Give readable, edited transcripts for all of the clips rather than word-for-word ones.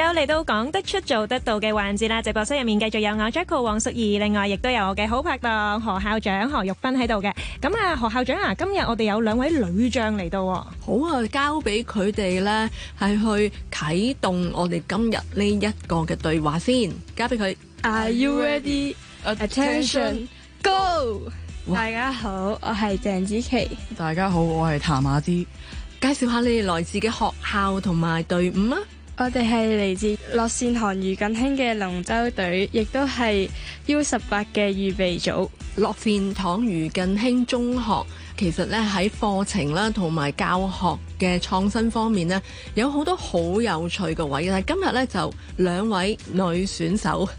又嚟到講得出做得到嘅環節啦！直播室入面繼續有我 Jacko 黃淑儀，另外亦都有我嘅好拍檔何校長何玉芬喺度嘅。咁啊，何校長啊，今日我哋有2位女將嚟到。好啊，交俾佢哋咧，係去啟動我哋今日呢一個嘅對話先，交俾佢。Are you ready? Attention, go！ 哇大家好，我係鄭子琪。大家好，我係譚雅芝。介紹下你哋來自嘅學校同埋隊伍啊！我哋係嚟自樂善堂余近興嘅龍舟隊，亦都係 U18嘅預備組。樂善堂余近興中學其實咧喺課程啦同埋教學嘅創新方面呢，有好多好有趣嘅位。但係今日咧就2位女選手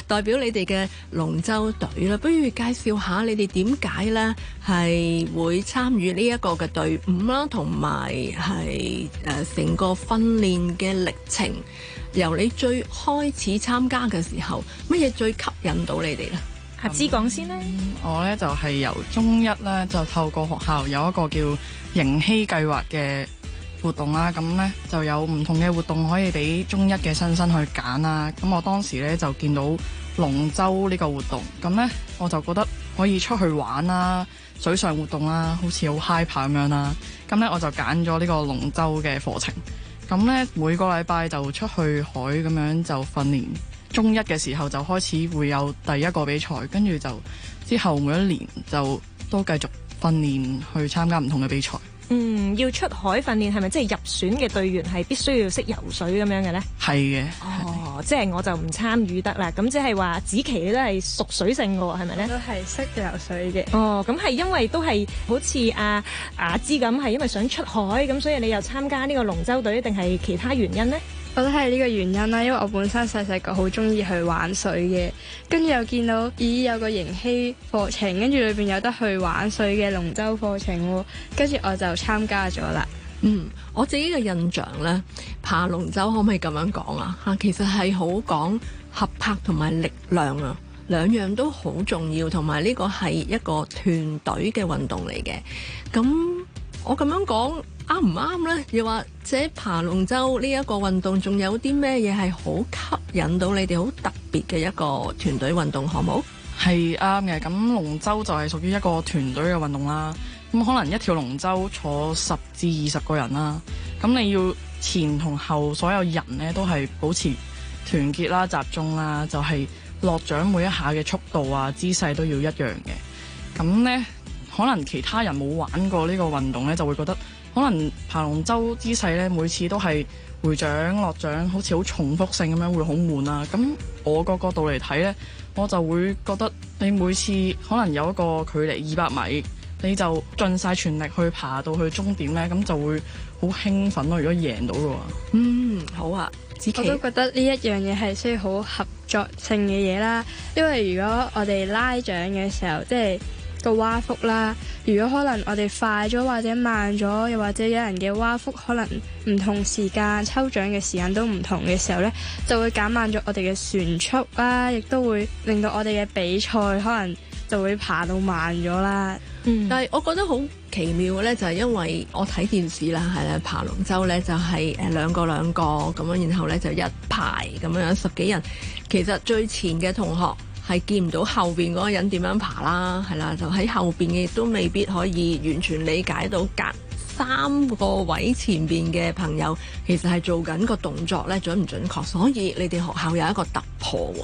代表你哋嘅龍舟隊啦，不如介紹下你哋點解咧係會參與呢一個嘅隊伍啦，同埋係成個訓練嘅歷程，由你最開始參加嘅時候，乜嘢最吸引到你哋咧？阿芝講先啦。我呢就係由中一呢，就透過學校有一個叫迎曦計劃嘅活動啦，咁呢就有唔同嘅活動可以俾中一嘅新生去揀啦。咁我當時呢就見到龍舟呢個活動，咁呢我就覺得可以出去玩啦，水上活動啦，好似好 hyper 咁樣啦。咁呢我就揀咗呢個龍舟嘅課程。咁呢每個禮拜就出去海咁樣就訓練。中一嘅時候就開始會有第一個比賽，跟住就之後每一年就都繼續訓練去參加唔同嘅比賽。要出海訓練係咪即係入選嘅隊員係必須要識游水咁樣嘅呢？係嘅。哦，即係我就唔參與得啦。咁即係話子琪你都係熟水性嘅喎，係咪呢？都係識游水嘅。哦，咁係因為都係好似阿芝咁，係因為想出海咁，所以你又參加呢個龍舟隊，定係其他原因呢？我都係呢個原因啦，因為我本身細細個好中意去玩水嘅，跟住又見到有個迎曦課程，跟住裏邊有得去玩水嘅龍舟課程喎，跟住我就參加咗啦。我自己嘅印象呢，爬龍舟可唔可以咁樣講啊？其實係好講合拍同埋力量啊，兩樣都好重要，同埋呢個係一個團隊嘅運動嚟嘅。咁我咁樣講啱唔啱呢？又或者爬龍舟呢一個運動仲有啲咩嘢係好吸引到你哋好特別嘅一個團隊運動項目？係啱嘅。咁龍舟就係屬於一個團隊嘅運動啦。咁可能一條龍舟坐10至20個人啦。咁你要前同後所有人呢都係保持團結啦、集中啦，就係落槳每一下嘅速度啊、姿勢都要一樣嘅。咁呢，可能其他人冇玩過呢個運動呢，就會覺得可能爬龍舟姿勢呢，每次都係回槳落槳，好似好重複性咁樣，會好悶啊。咁我個角度嚟睇呢，我就會覺得你每次可能有一個距離200米，你就盡晒全力去爬到去終點呢，咁就會好興奮咯。如果贏到嘅話，好啊，子琪。我都覺得呢一樣嘢係需要好合作性嘅嘢啦，因為如果我哋拉槳嘅時候，即係個蛙幅啦，如果可能我哋快咗或者慢咗，又或者有人嘅蛙幅可能唔同時間抽槳嘅時間都唔同嘅時候呢，就會減慢咗我哋嘅船速啦，亦都會令到我哋嘅比賽可能就會爬到慢咗啦。但係我覺得好奇妙嘅咧，就係因為我睇電視啦，係啦，爬龍舟咧就係兩個咁樣，然後咧就一排咁樣10幾人，其實最前嘅同學係見唔到後邊嗰個人點樣爬啦，係啦，就喺後邊嘅亦都未必可以完全理解到隔3個位前邊嘅朋友其實係做緊個動作咧準唔準確，所以你哋學校有一個突破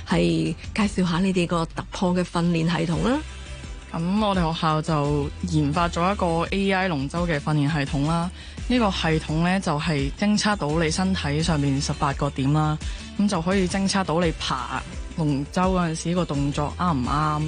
喎，係介紹下你哋個突破嘅訓練系統啦。咁我哋學校就研發咗一個 AI 龍舟嘅訓練系統啦。呢個系統呢，就係偵測到你身體上面18個點啦，咁就可以偵測到你爬龍舟嗰陣時個動作啱唔啱，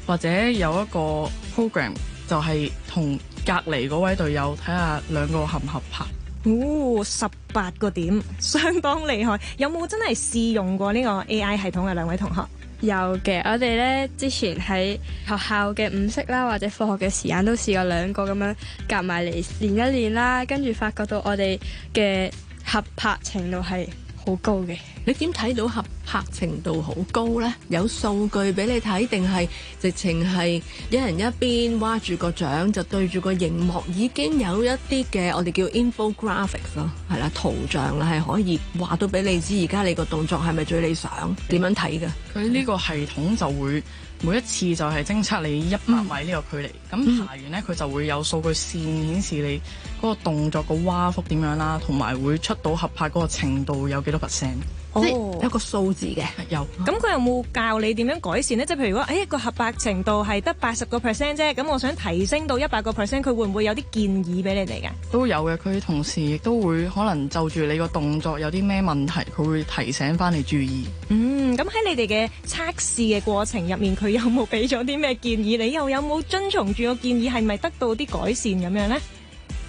或者有一個 program 就係同隔離嗰位隊友睇下2個合唔合拍。18個點，相當厲害。有冇真係試用過呢個 AI 系統嘅2位同學？有嘅，我哋呢之前喺學校嘅午式啦，或者課學嘅時間都試過2個咁樣夾埋嚟練一練啦，跟住發覺到我哋嘅合拍程度係好好高嘅。你點睇到合拍程度好高呢？有數據俾你睇，定係直情係一人一邊挖住個獎就對住個熒幕，已經有一啲嘅我哋叫 infographics 咯，係啦，圖像啦，係可以話到俾你知而家你個動作係咪最理想？點樣睇嘅？佢呢個系統就會每一次就係偵測你100米呢個距離，咁爬完呢，佢就會有數據線顯示你嗰個動作個蛙幅點樣啦，同埋會出到合拍嗰個程度有幾多%。即係有個數字嘅，有。咁佢有冇教你點樣改善呢？即係譬如話，個合拍程度係得80% 啫，咁我想提升到100%，佢會唔會有啲建議俾你哋㗎？都有嘅，佢同時亦都會可能就住你個動作有啲咩問題，佢會提醒翻你注意。咁喺你哋嘅測試嘅過程入面，佢有冇俾咗啲咩建議？你又有冇遵從住個建議？係咪得到啲改善咁樣呢？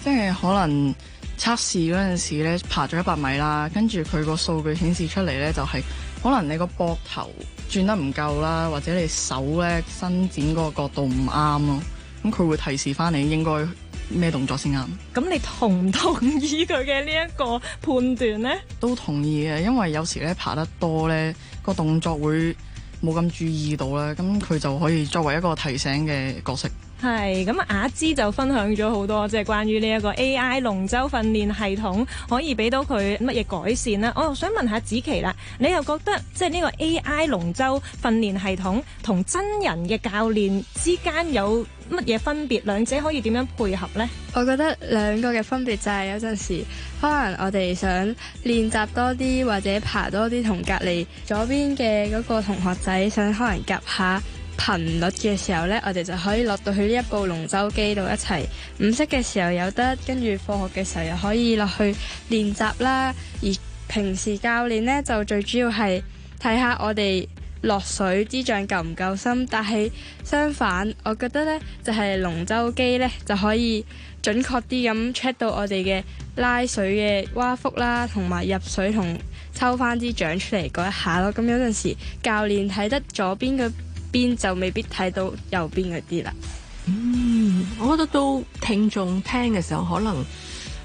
即係可能測試嗰陣時咧，爬咗100米啦，跟住佢個數據顯示出嚟咧，就係可能你個膊頭轉得唔夠啦，或者你手咧伸展嗰個角度唔啱咯，咁佢會提示翻你應該咩動作先啱。咁你同唔同意佢嘅呢一個判斷呢？都同意嘅，因為有時咧爬得多咧，個動作會冇咁注意到啦，咁佢就可以作為一個提醒嘅角色。係咁，雅芝就分享咗好多，即係關於呢一個 AI 龍舟訓練系統可以俾到佢乜嘢改善啦。我又想問下子琪啦，你又覺得即係呢個 AI 龍舟訓練系統同真人嘅教練之間有乜嘢分別？兩者可以點樣配合呢？我覺得兩個嘅分別就係有陣時可能我哋想練習多啲或者爬多啲，同隔離左邊嘅嗰個同學仔想可能夾下頻率嘅時候呢，我哋就可以落到去呢一部龍舟機度一齊，唔識嘅時候有得，跟住放學嘅時候又可以落去練習啦。而平時教練呢，就最主要係睇下我哋落水支杖夠唔夠深，但係相反，我覺得呢就係龍舟機呢就可以準確啲咁 check 到我哋嘅拉水嘅蛙幅啦，同埋入水同抽翻支杖出嚟嗰一下咯。咁有陣時教練睇得左邊嘅邊就未必睇到右邊嗰啲啦。我覺得都聽眾聽嘅時候，可能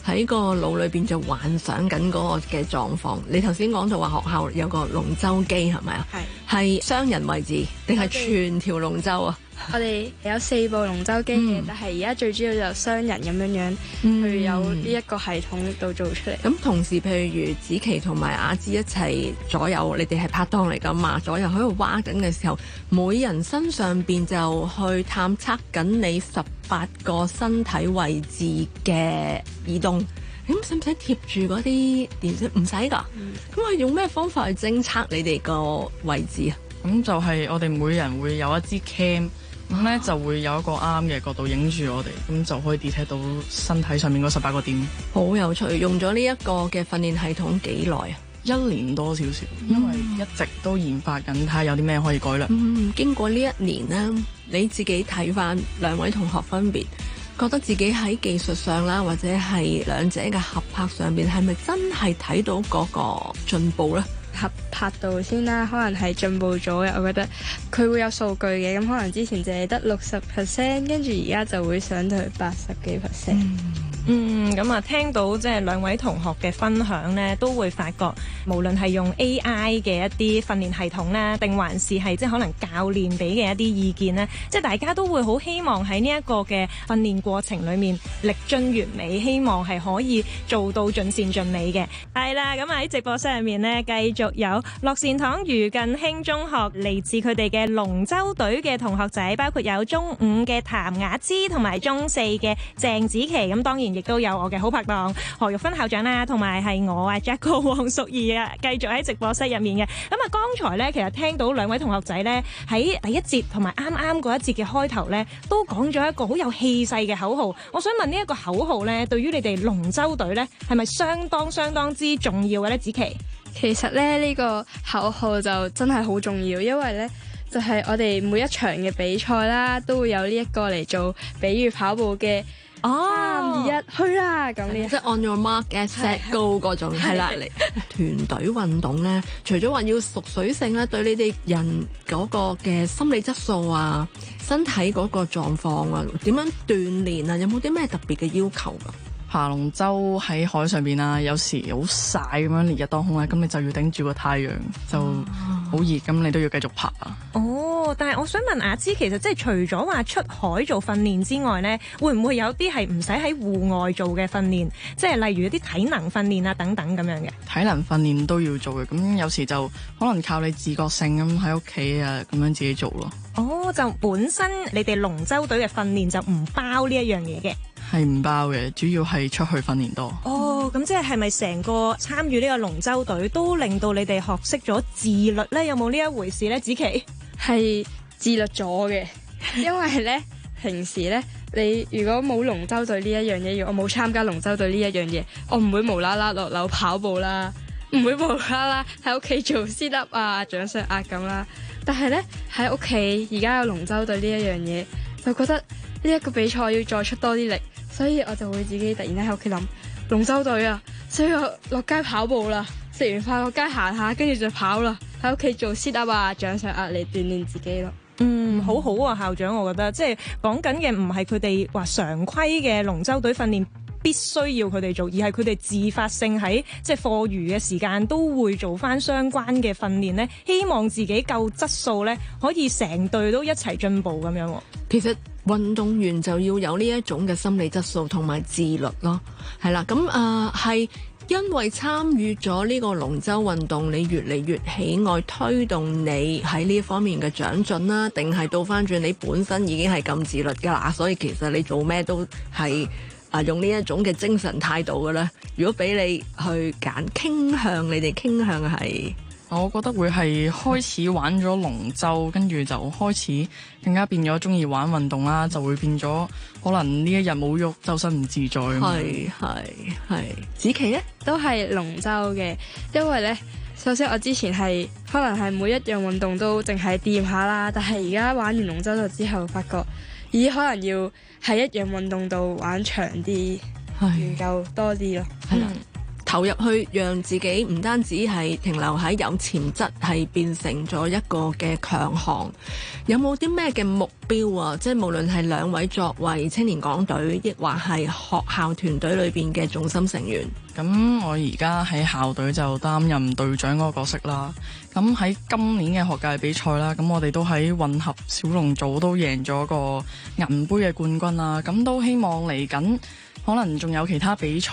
喺個腦裏邊就幻想緊嗰個嘅狀況。你頭先講到話學校有個龍舟機係咪啊？係雙人位置定係全條龍舟啊？我哋有4部龍舟機嘅，但係而家最主要就雙人咁樣去有呢一個系統度做出嚟。咁同時，譬如子琪同埋雅芝一齊左右，你哋係拍檔嚟㗎嘛？左右喺度挖緊嘅時候，每人身上邊就去探測緊你18個身體位置嘅移動。咁使唔使貼住嗰啲電線？唔使㗎。咁係用咩方法去偵測你哋個位置啊？咁就係我哋每人會有一支 cam。咁咧就會有一個啱嘅角度影住我哋，咁就可以 detect 到身體上面嗰18個點。好有趣，用咗呢一個嘅訓練系統幾耐啊？1年多少少，因為一直都研發緊，睇下有啲咩可以改良。經過呢1年呢，你自己睇翻兩位同學分別，覺得自己喺技術上啦，或者係兩者嘅合拍上邊，係咪真係睇到嗰個進步呢？合拍度先啦，可能係進步咗嘅。我覺得佢會有數據嘅，咁可能之前淨係得60%，跟住而家就會上到去80幾%。咁啊，聽到即係兩位同學嘅分享呢，都會發覺無論係用 AI 嘅一啲訓練系統呢，定還是係即係可能教練俾嘅一啲意見呢，即係大家都會好希望喺呢一個嘅訓練過程裏面力臻完美，希望係可以做到盡善盡美嘅。係啦，咁喺直播室入面呢，繼續有樂善堂余近興中學嚟自佢哋嘅龍舟隊嘅同學仔，包括有中5嘅譚雅芝同埋中4嘅鄭子琪。咁當然亦都有我嘅好拍檔何玉芬校長啦，同埋係我啊 Jacko 黃淑儀啊，繼續喺直播室入面嘅。咁啊，剛才咧其實聽到兩位同學仔咧喺第一節同埋啱啱嗰一節嘅開頭咧，都講咗一個好有氣勢嘅口號。我想問呢一個口號咧，對於你哋龍舟隊咧，係咪相當之重要嘅咧？子琪，其實咧呢個口號就真係好重要，因為咧就係我哋每一場嘅比賽啦，都會有呢一個嚟做比喻跑步嘅。3、2、1去啦！咁呢，即係 on your mark get set go 嗰種係啦。嚟團隊運動咧，除咗話要熟水性咧，對你哋人嗰個嘅心理質素啊、身體嗰個狀況啊，點樣鍛鍊啊，有冇啲咩特別嘅要求㗎？爬龍舟喺海上邊啊，有時好曬咁樣烈日當空咧，咁你就要頂住個太陽，就好熱，咁你都要繼續爬啊。哦，但係我想問雅芝，其實即係除咗話出海做訓練之外呢，會唔會有啲係唔使喺戶外做嘅訓練？即係例如一啲體能訓練啊等等咁樣嘅？體能訓練都要做嘅，咁有時就可能靠你自覺性咁喺屋企啊咁樣自己做咯。哦，就本身你哋龍舟隊嘅訓練就唔包呢一樣嘢嘅？係唔包嘅，主要係出去訓練多。哦，咁即係咪成個參與呢個龍舟隊都令到你哋學識咗自律呢？有冇呢一回事呢？子琪係自律咗嘅，因為咧平時咧你如果冇龍舟隊呢一樣嘢，我冇參加龍舟隊呢一樣嘢，我唔會無啦啦落樓跑步啦，唔會無啦啦喺屋企做 sit up 啊、掌上壓咁啦。但係咧喺屋企而家有龍舟隊呢一樣嘢，就覺得呢一個比賽要再出多啲力，所以我就會自己突然間喺屋企諗龍舟隊啊，所以我落街跑步啦，食完飯落街行下，跟住就跑啦，喺屋企做 sit up 啊、掌上壓嚟鍛鍊自己咯。好好啊，校長，我覺得即係講緊嘅唔係佢哋話常規嘅龍舟隊訓練必須要佢哋做，而係佢哋自發性喺即係課餘嘅時間都會做翻相關嘅訓練呢，希望自己夠質素呢，可以成隊都一齊進步咁樣。其實運動員就要有呢一種嘅心理質素同埋自律咯，係啦，咁係因為參與咗呢個龍舟運動，你越嚟越喜愛，推動你喺呢方面嘅長進啦，定係倒翻轉你本身已經係咁自律㗎啦，所以其實你做咩都係用呢一種嘅精神態度嘅咧。如果俾你去揀，你哋傾向係？我覺得會係開始玩咗龍舟，跟住就開始更加變咗中意玩運動啦，就會變咗可能呢一日冇喐，周身唔自在咁樣。係。子琪呢都係龍舟嘅，因為呢，首先我之前係可能係每一樣運動都淨係掂下啦，但係而家玩完龍舟之後，發覺咦可能要喺一樣運動度玩長啲，研究多啲咯。投入去，讓自己唔單止係停留喺有潛質，係變成咗一個嘅強項。有冇啲咩嘅目標啊？即係無論係兩位作為青年港隊，亦或係學校團隊裏邊嘅重心成員。咁我而家喺校隊就擔任隊長嗰個角色啦。咁喺今年嘅學界比賽啦，咁我哋都喺混合小龍組都贏咗個銀杯嘅冠軍啦。咁都希望嚟緊可能仲有其他比賽。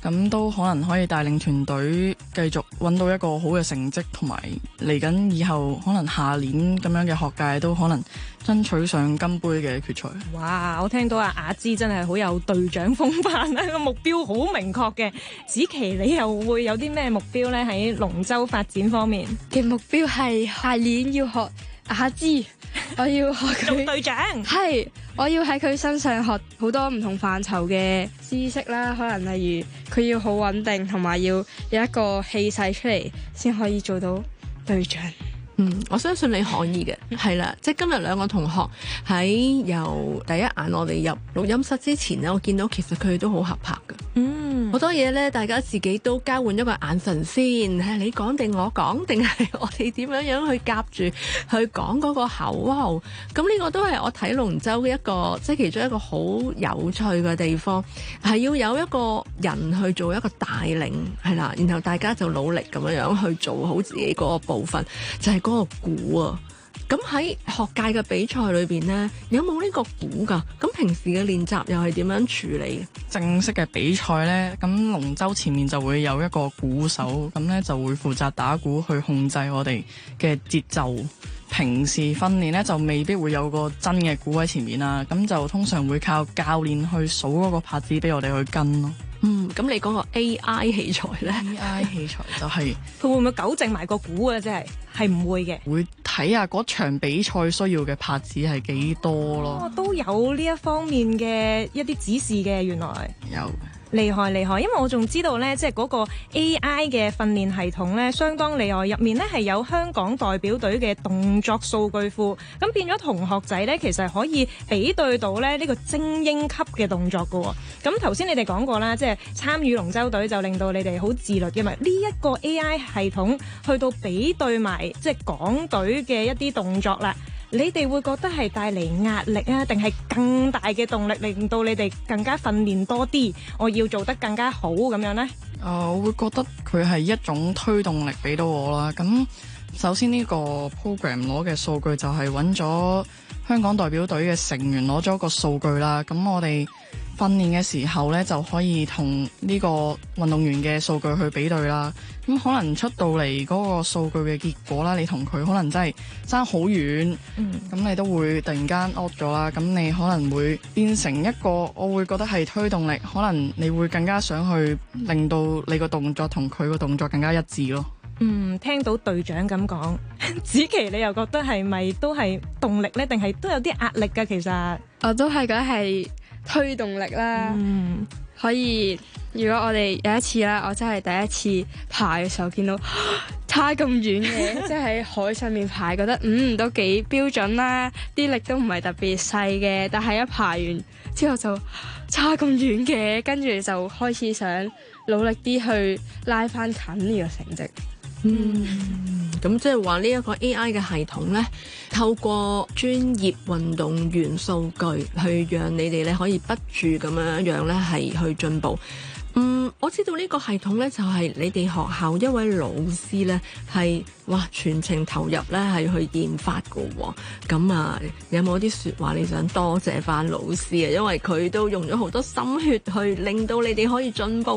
咁都可能可以帶領團隊繼續揾到一個好嘅成績，同埋嚟緊以後可能下年咁樣嘅學界都可能爭取上金杯嘅決賽。哇！我聽到雅芝真係好有隊長風範啦，個目標好明確嘅。子琪，你又會有啲咩目標呢？喺龍舟發展方面嘅目標係下年要學雅芝，我要學佢做隊長。係，我要喺佢身上學好多唔同範疇嘅知識啦，可能例如佢要好穩定，同埋要有一個氣勢出嚟，先可以做到隊長。我相信你可以嘅，係啦，即係今日兩個同學喺由第一眼我哋入錄音室之前呢，我見到其實佢哋都好合拍嘅。好多嘢呢，大家自己都交換一個眼神先，係你講定我講，定係我哋點樣樣去夾住去講嗰個口號？咁呢個都係我睇龍舟嘅一個，即係其中一個好有趣嘅地方，係要有一個人去做一個帶領，係啦，然後大家就努力咁樣樣去做好自己嗰個部分，就係嗰個鼓啊。咁喺學界嘅比賽裏邊呢，有冇呢個鼓㗎？咁平時嘅練習又係點樣處理？正式嘅比賽呢，咁龍舟前面就會有一個鼓手，咁呢就會負責打鼓去控制我哋嘅節奏。平時訓練呢，就未必會有個真嘅鼓喺前面啦，咁就通常會靠教練去數嗰個拍子俾我哋去跟咯。咁你嗰個 AI 器材呢？ AI 器材就係佢會唔會糾正埋個鼓啊？即係唔會嘅，會睇下嗰場比賽需要嘅拍子係幾多咯。都有呢一方面嘅一啲指示嘅，原來有。厲害，因為我仲知道呢，即係嗰個 AI 嘅訓練系統呢，相當厲害。入面呢係有香港代表隊嘅動作數據庫，咁變咗同學仔呢，其實可以比對到呢個精英級嘅動作㗎喎。咁頭先你哋講過啦，即係參與龍舟隊就令到你哋好自律嘅嘛。呢一個 AI 系統去到比對埋即係港隊嘅一啲動作啦。你哋會覺得係帶嚟壓力啊，定係更大嘅動力，令到你哋更加訓練多啲，我要做得更加好咁樣呢？我會覺得佢係一種推動力俾到我啦。咁首先呢個 program 攞嘅數據就係揾咗香港代表隊嘅成員攞咗個數據啦。咁我哋訓練嘅時候呢，就可以同呢個運動員嘅數據去比對啦。咁可能出到嚟嗰個數據嘅結果啦，你同佢可能真係爭好遠。咁你都會突然間 out 咗啦。咁你可能會變成一個，我會覺得係推動力。可能你會更加想去令到你個動作同佢個動作更加一致咯。聽到隊長咁講，子琪你又覺得係咪都係動力呢？定係都有啲壓力㗎？其實我都係覺得係推動力啦。可以，如果我哋有一次啦，我真係第一次爬嘅時候見到差咁遠嘅，即係喺海上面爬，覺得都幾標準啦，啲力都唔係特別細嘅，但係一爬完之後就差咁遠嘅，跟住就開始想努力啲去拉翻近呢個成績。咁即係話呢一個 AI 嘅系統呢，透過專業運動員數據去讓你哋咧可以不住咁樣咧係去進步。我知道呢個系統呢，就係你哋學校一位老師呢，係全程投入呢係去研發㗎喎。咁有冇啲說話你想多謝翻老師啊？因為佢都用咗好多心血去令到你哋可以進步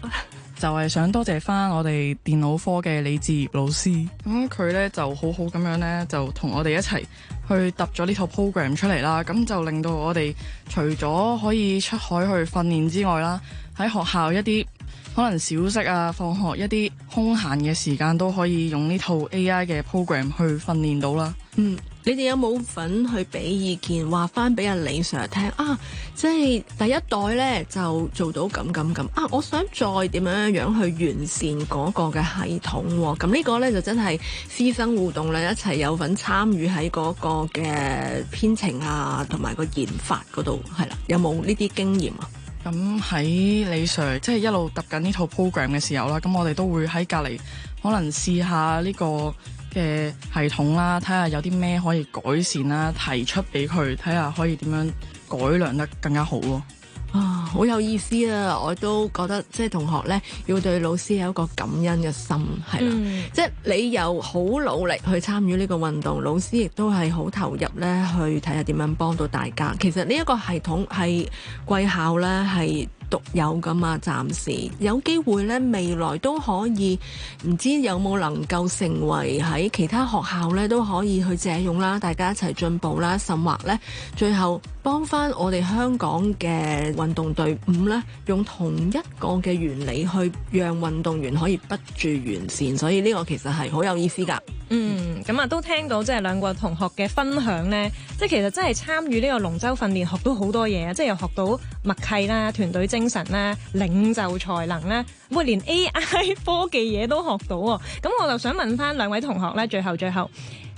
喎。就係想多謝翻我哋電腦科嘅李志業老師，咁佢呢就好好咁樣呢，就同我哋一齊去揼咗呢套 program 出嚟啦。咁就令到我哋除咗可以出海去訓練之外啦，喺學校一啲可能小息啊、放學一啲空閒嘅時間都可以用呢套 AI 嘅 program 去訓練到啦。你哋有冇份去俾意見，話翻俾阿李 Sir 聽啊？即係第一代呢就做到咁啊！我想再點樣去完善嗰個嘅系統喎。咁呢個呢就真係師生互動咧，一齊有份參與喺嗰個嘅編程啊，同埋個研發嗰度係啦。有冇呢啲經驗啊？咁喺李 Sir 即係一路揼緊呢套 program 嘅時候啦，咁我哋都會喺隔離可能試下呢個嘅系統啦，睇下有啲咩可以改善啦，提出俾佢睇下可以點樣改良得更加好咯。好有意思啊！我都覺得即係同學呢，要對老師有一個感恩嘅心，係啦。即係你又好努力去參與呢個運動，老師亦都係好投入呢去睇下點樣幫到大家。其實呢一個系統係貴校呢係獨有噶嘛，暫時有機會呢，未來都可以，唔知有冇能夠成為喺其他學校呢都可以去借用啦，大家一齊進步啦，甚或呢，最後幫翻我哋香港嘅運動隊伍呢，用同一個嘅原理去讓運動員可以不住完善，所以呢個其實係好有意思噶。咁都聽到即係兩個同學嘅分享呢，即係其實真係參與呢個龍舟訓練學到好多嘢啊！即係又學到默契啦、團隊精神啦、領袖才能啦，連 AI 科技嘢都學到喎。咁我就想問翻兩位同學呢，最後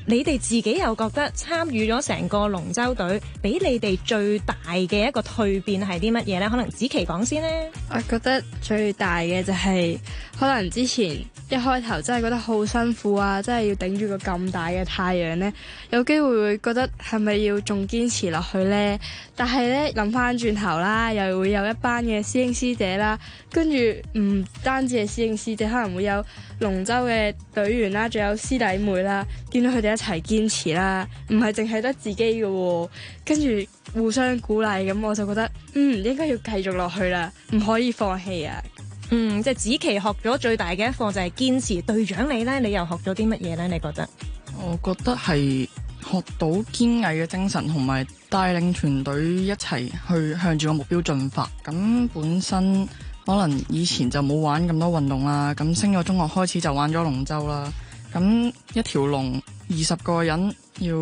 你哋自己又覺得參與咗成個龍舟隊，俾你哋最大嘅一個蛻變係啲乜嘢呢？可能子琪講先呢。我覺得最大嘅就係可能之前一開頭真係覺得好辛苦啊，真係要頂住個咁大嘅太陽呢，有機會會覺得係咪要仲堅持落去呢？但係呢，諗翻轉頭啦，又會有一班嘅師兄師姐啦，跟住唔單止係師兄師姐，可能會有龍舟嘅隊員啦，仲有師弟妹啦，見到佢哋一齊堅持啦，唔係淨係得自己嘅喎，跟住互相鼓勵，咁我就覺得應該要繼續落去啦，唔可以放棄啊！即係子琪學咗最大嘅一課就係堅持。隊長你呢？你又學咗啲乜嘢呢？你覺得？我覺得係學到堅毅嘅精神，同埋帶領團隊一齊去向住個目標進發。咁本身可能以前就冇玩咁多運動啦，咁升咗中學開始就玩咗龍舟啦。咁一條龍20個人要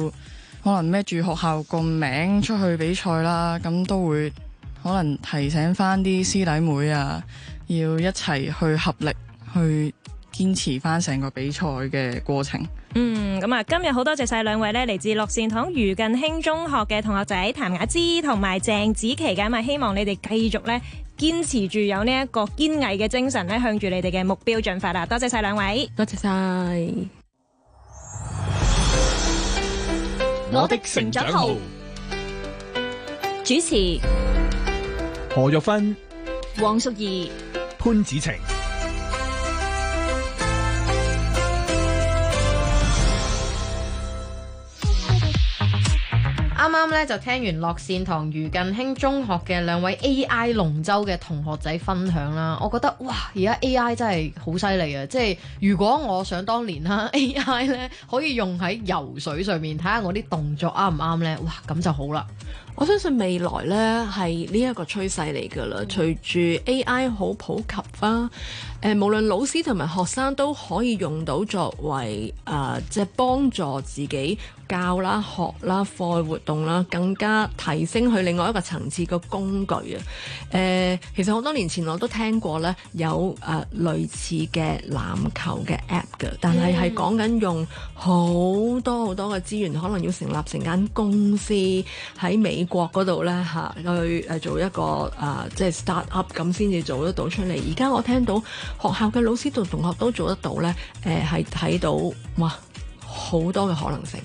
可能孭住學校個名出去比賽啦，咁都會可能提醒翻啲師弟妹啊，要一齊去合力去堅持翻成個比賽嘅過程。今日好多謝晒兩位呢，嚟自樂善堂余近卿中學嘅同學仔譚雅芝同埋鄭子琪嘅，希望你哋繼續呢堅持住有呢一個堅毅嘅精神呢，向住你哋嘅目標進發啦！多謝晒兩位，多謝晒。我的成長號。主持何玉芬、黃淑儀、潘子晴。啱啱咧就聽完樂善堂余近興中學嘅兩位 AI 龍舟嘅同學仔分享啦，我覺得哇，而家 AI 真係好犀利啊！即係如果我想當年啦，AI 咧可以用喺游水上面，睇下我啲動作啱唔啱呢？哇，咁就好啦。我相信未來呢係呢一個趨勢嚟㗎啦，隨住 AI 好普及啦，無論老師同埋學生都可以用到作為即係幫助自己教啦、學啦、課外活動啦，更加提升去另外一個層次嘅工具啊！其實好多年前我都聽過呢，有類似嘅籃球嘅 app 嘅，但係講緊用好多好多嘅資源，可能要成立成間公司喺美國嗰度呢去做一個即係 start up 咁先至做得到出嚟。而家我聽到學校嘅老師同同學都做得到呢，係睇到哇好多嘅可能性。